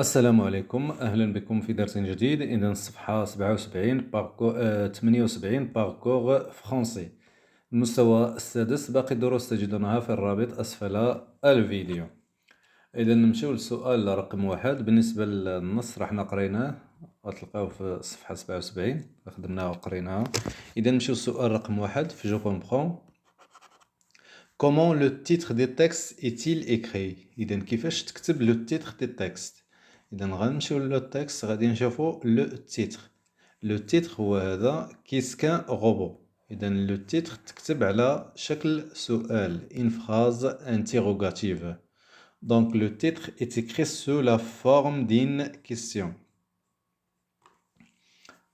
السلام عليكم، أهلا بكم في درس جديد. إذا الصفحة 77 78 باركور فرونسي، المستوى السادس. باقي الدروس تجدونها في الرابط أسفل الفيديو. إذا نمشيو للسؤال رقم واحد. بالنسبة للنص راحنا قريناه، غتلقاوه في الصفحة 77 خدمناه وقريناها. إذا نمشيو للسؤال رقم واحد في جو كومبخون. Comment le titre des textes est-il écrit؟ إذا كيفاش تكتب لو تيتر دي تكست؟ إذا غنمشيو لو تكست غادي نشوفو لو تيتر. لو تيتر هو هذا كيسكان روبو. إذا لو تيتر تكتب على شكل سؤال، une phrase interrogative. Donc le titre est écrit sous la forme d'une question.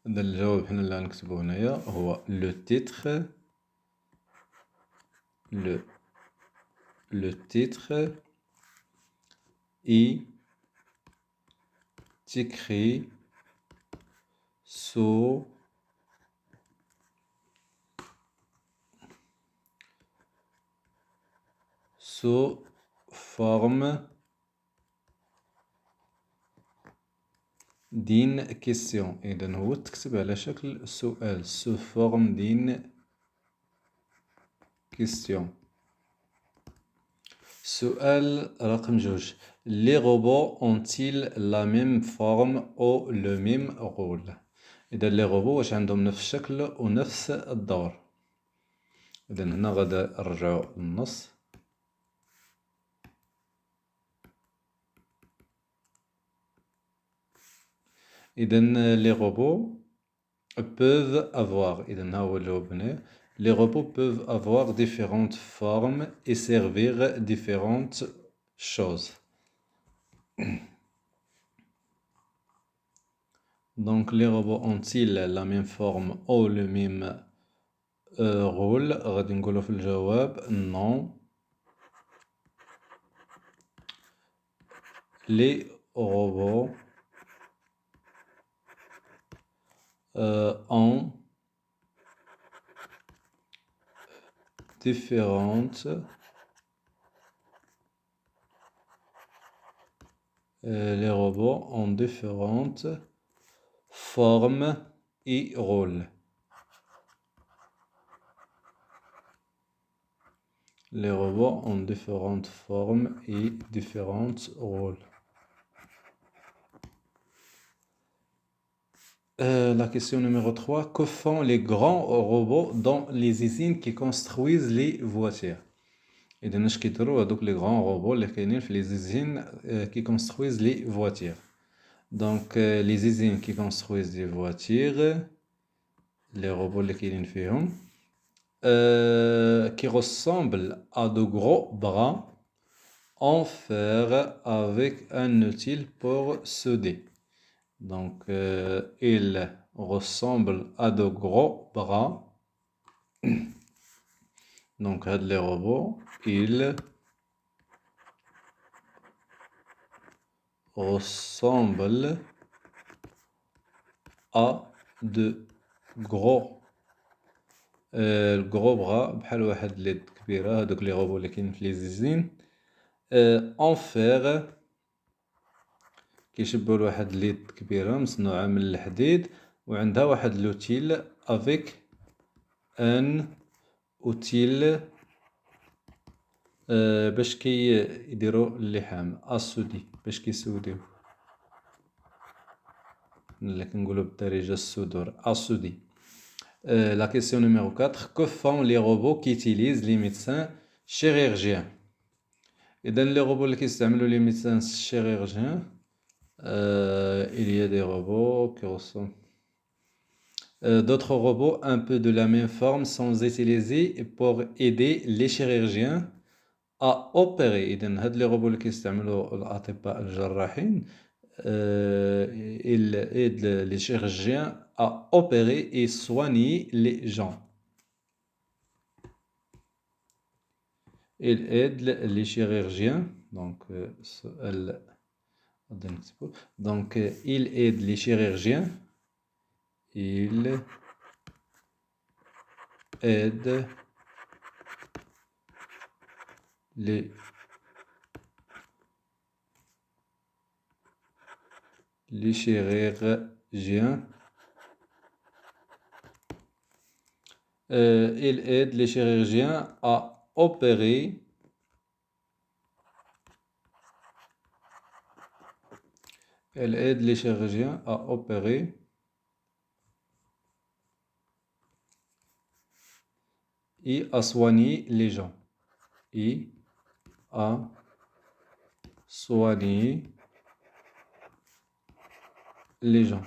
إذا الجواب حنا اللي غنكتبو هنايا هو لو تيتر. Le titre est écrit sous forme d'une question. إذا هو تكتب على شكل سؤال sous forme d'une question. سؤال رقم جوج. Les robots ont-ils la même forme ou le même rôle؟ إذا les robots واش عندهم نفس الشكل ونفس الدور؟ إذا هنا غادا نرجعو للنص. إذا les robots peuvent avoir، إذا ها هو الجواب هنا. Les robots peuvent avoir différentes formes et servir différentes choses. Donc les robots ont-ils la même forme ou le même rôle؟ غادي نقولو في الجواب non. Les robots ont différentes les robots ont différentes formes et rôles. Les robots ont différentes formes et différents rôles. La question numéro 3. Que font les grands robots dans les usines qui construisent les voitures؟ إذا اش كيديروا هادوك لي غران روبو اللي كاينين في لي زيزين qui construisent les voitures. Donc les usines qui construisent des voitures، les robots اللي كاينين فيهم qui ressemblent à de gros bras en fer avec un outil pour souder. Donc ils ressemblent à de gros bras. Donc les robots ils ressemblent à de gros gros bras بحال واحد اليد كبيرة. هادوك لي روبو اللي كاينين في لي زيزين en fer كيشبهوا لواحد اليد كبيرة مصنوعة من الحديد وعندها واحد لوتيل avec un outil باش كيديروا اللحام اسودي باش كيسوديو، اللي كنقولوا بالدارجة السدور اسودي. La question numéro 4. Que font les robots qui utilisent les médecins chirurgiens؟ إذا les robots اللي كيستعملوا les médecins chirurgiens il y a des robots qui ressemblent. D'autres robots un peu de la même forme sont utilisés pour aider les chirurgiens à opérer. إذا هاد لي روبو اللي كيستعملوا الأطباء الجراحين ils aident les chirurgiens à opérer et soigner les gens. Ils aident les chirurgiens. Donc il aide les chirurgiens. Il aide les les chirurgiens. Il aide les chirurgiens à opérer. Elle aide les chirurgiens à opérer et à soigner les gens. Et à soigner les gens.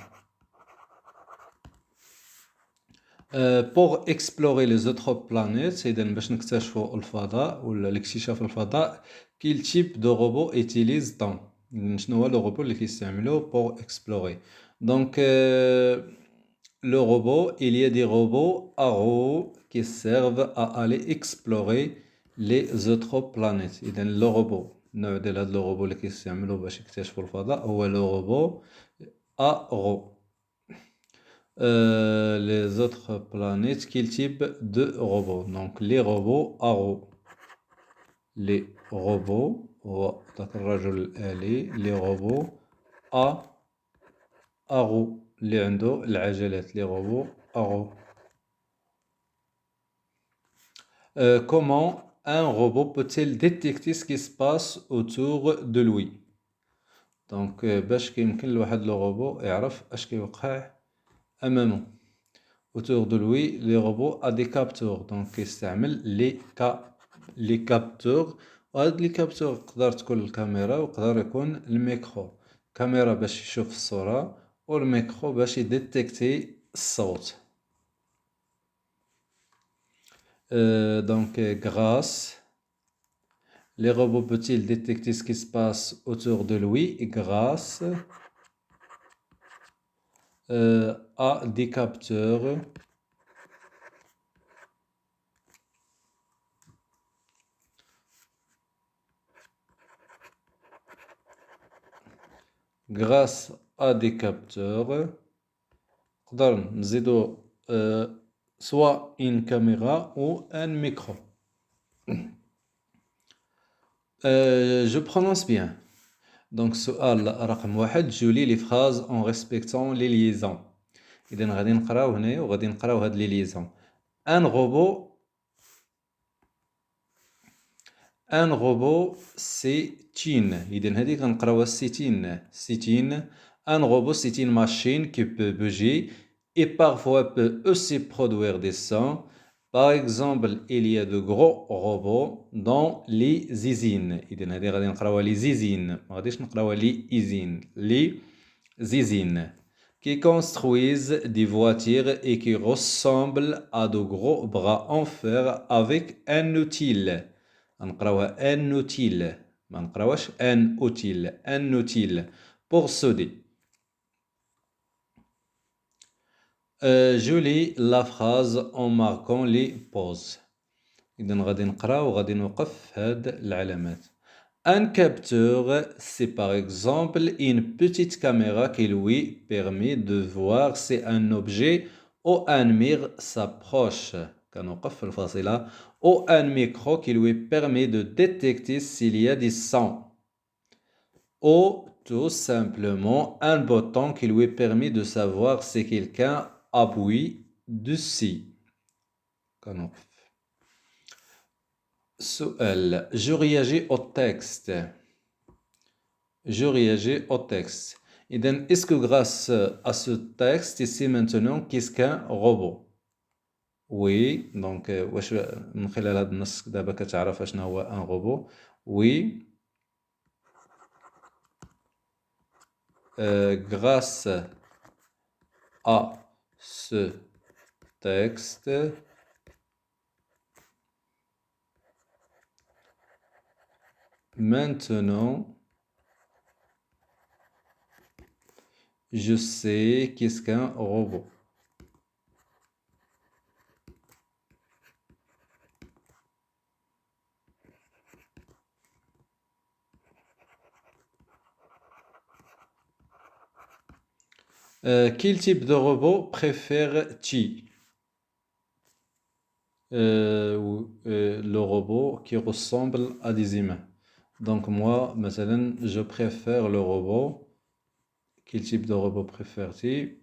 Pour explorer les autres planètes, إذا باش نكتشفوا الفضاء ولا الاكتشاف الفضاء, quel type de robot utilise-t-on? شنو هو le robot اللي كيستعملوه pour explorer? Donc, le robot, il y a des robots à roues qui servent à aller explorer les autres planètes. إذا le robot, النوع ديال هاد le robot اللي كيستعملوه باش يكتشفوا الفضاء هو le robot à roues. Les autres planètes, quel type de robots? Donc, les robots à roues. Les robots, les robots à roues. اللي عنده العجلات, les robots à roues. Comment un robot peut-il détecter ce qui se passe autour de lui? Donc, باش كيمكن لواحد le robot يعرف اش كيوقع أمامه. Autour de lui, les robots a des capteurs. Donc, يستعمل les capteurs. وهاد les capteurs تقدر تكون الكاميرا ويقدر يكون الميكرو. كاميرا باش يشوف الصورة والميكرو باش يديتكتي الصوت. Donc, grâce, les robots peuvent-ils détecter ce qui se passe autour de lui grâce à des capteurs grâce à des capteurs نقدر نزيدو soit une caméra ou un micro. Je prononce bien. Donc سؤال رقم واحد, je lis les phrases en respectant les liaisons. إذا غادي نقراو هنايا وغادي نقراو هاد les liaisons. Un robot c'est une. إذا هادي غنقراوها c'est une. Un robot c'est une machine qui peut bouger et parfois peut aussi produire des sons. Par exemple, il y a de gros robots dans les usines. إذا هادي غادي نقراوها les usines. ما غاديش نقراوها les usines. Les usines qui construisent des voitures et qui ressemblent à de gros bras en fer avec un outil. نقراوها un outil. ما نقراوهاش un outil. Un outil pour souder. Je lis la phrase en marquant les pauses. إذا غادي نقرا وغادي نوقف هاد العلامات. Un capteur, c'est par exemple une petite caméra qui lui permet de voir si un objet ou un mur s'approche. كنوقف في الفاصلة. Ou un micro qui lui permet de détecter s'il y a des sons. Ou tout simplement un bouton qui lui permet de savoir si quelqu'un appuie dessus. كنوقف. سؤال, je réagis au texte. Je réagis au texte. إذن, est-ce que grâce à ce texte ici maintenant, qu'est-ce qu'un robot? Oui, donc واش من خلال هذا النص دابا كتعرف شنو هو ان روبو. Oui, grâce à ce texte, maintenant je sais qu'est-ce qu'un robot. Quel type de robot préfères-tu? Le robot qui ressemble à des humains. Donc moi, مثلا, je préfère le robot Quel type de robot préfères-tu؟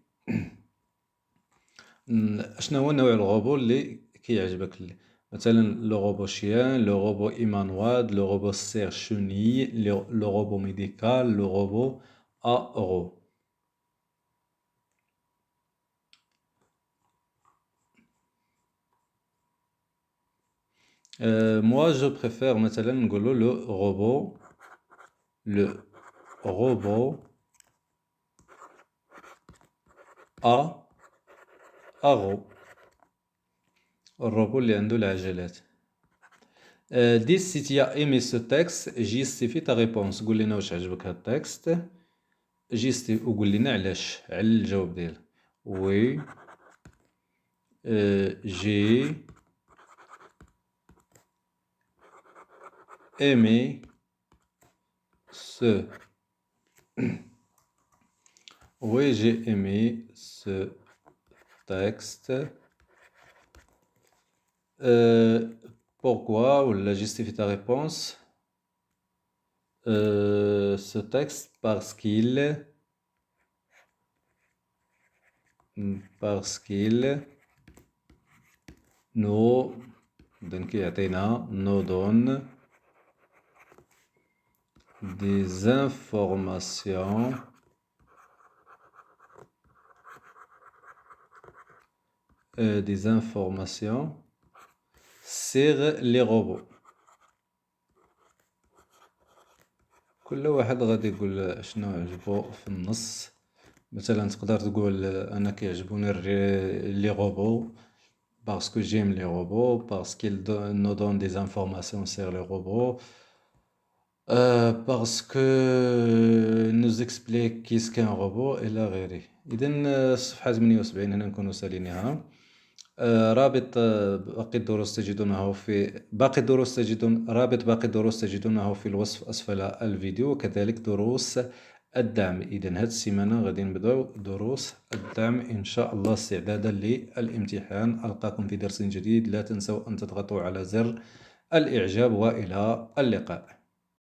شنو هو نوع الغوبو اللي كيعجبك مثلا لو روبو شيان لو روبو ايمانواد لو روبو سير شوني لو روبو ميديكال لو روبو اورو. moi je préfère مثلا نقولو le robot ارو الروبو اللي عنده العجلات. dis si tu as aimé ce texte justifie ta réponse. قول لنا واش عجبك هاد التكست وقول لنا علاش على الجواب ديالك. oui j'ai aimé ce oui j'ai aimé ce texte. Pourquoi ou la justifie ta réponse. Ce texte parce qu'il nous donne des informations sur les robots. كل واحد غادي يقول شنو عجبو في النص. مثلا تقدر تقول انا كيعجبوني لي روبو parce que j'aime les robots parce qu'ils nous donnent des informations sur les robots parce que nous expliquent qu'est-ce qu'un robot إلى غيره. إذن الصفحة 78 هنا نكونو سالينها. رابط باقي الدروس تجدونه رابط باقي الدروس تجدونه في الوصف أسفل الفيديو وكذلك دروس الدعم. إذن هاد السيمانة غادي نبداو دروس الدعم إن شاء الله استعدادا للامتحان. ألقاكم في درس جديد. لا تنسوا أن تضغطوا على زر الإعجاب وإلى اللقاء.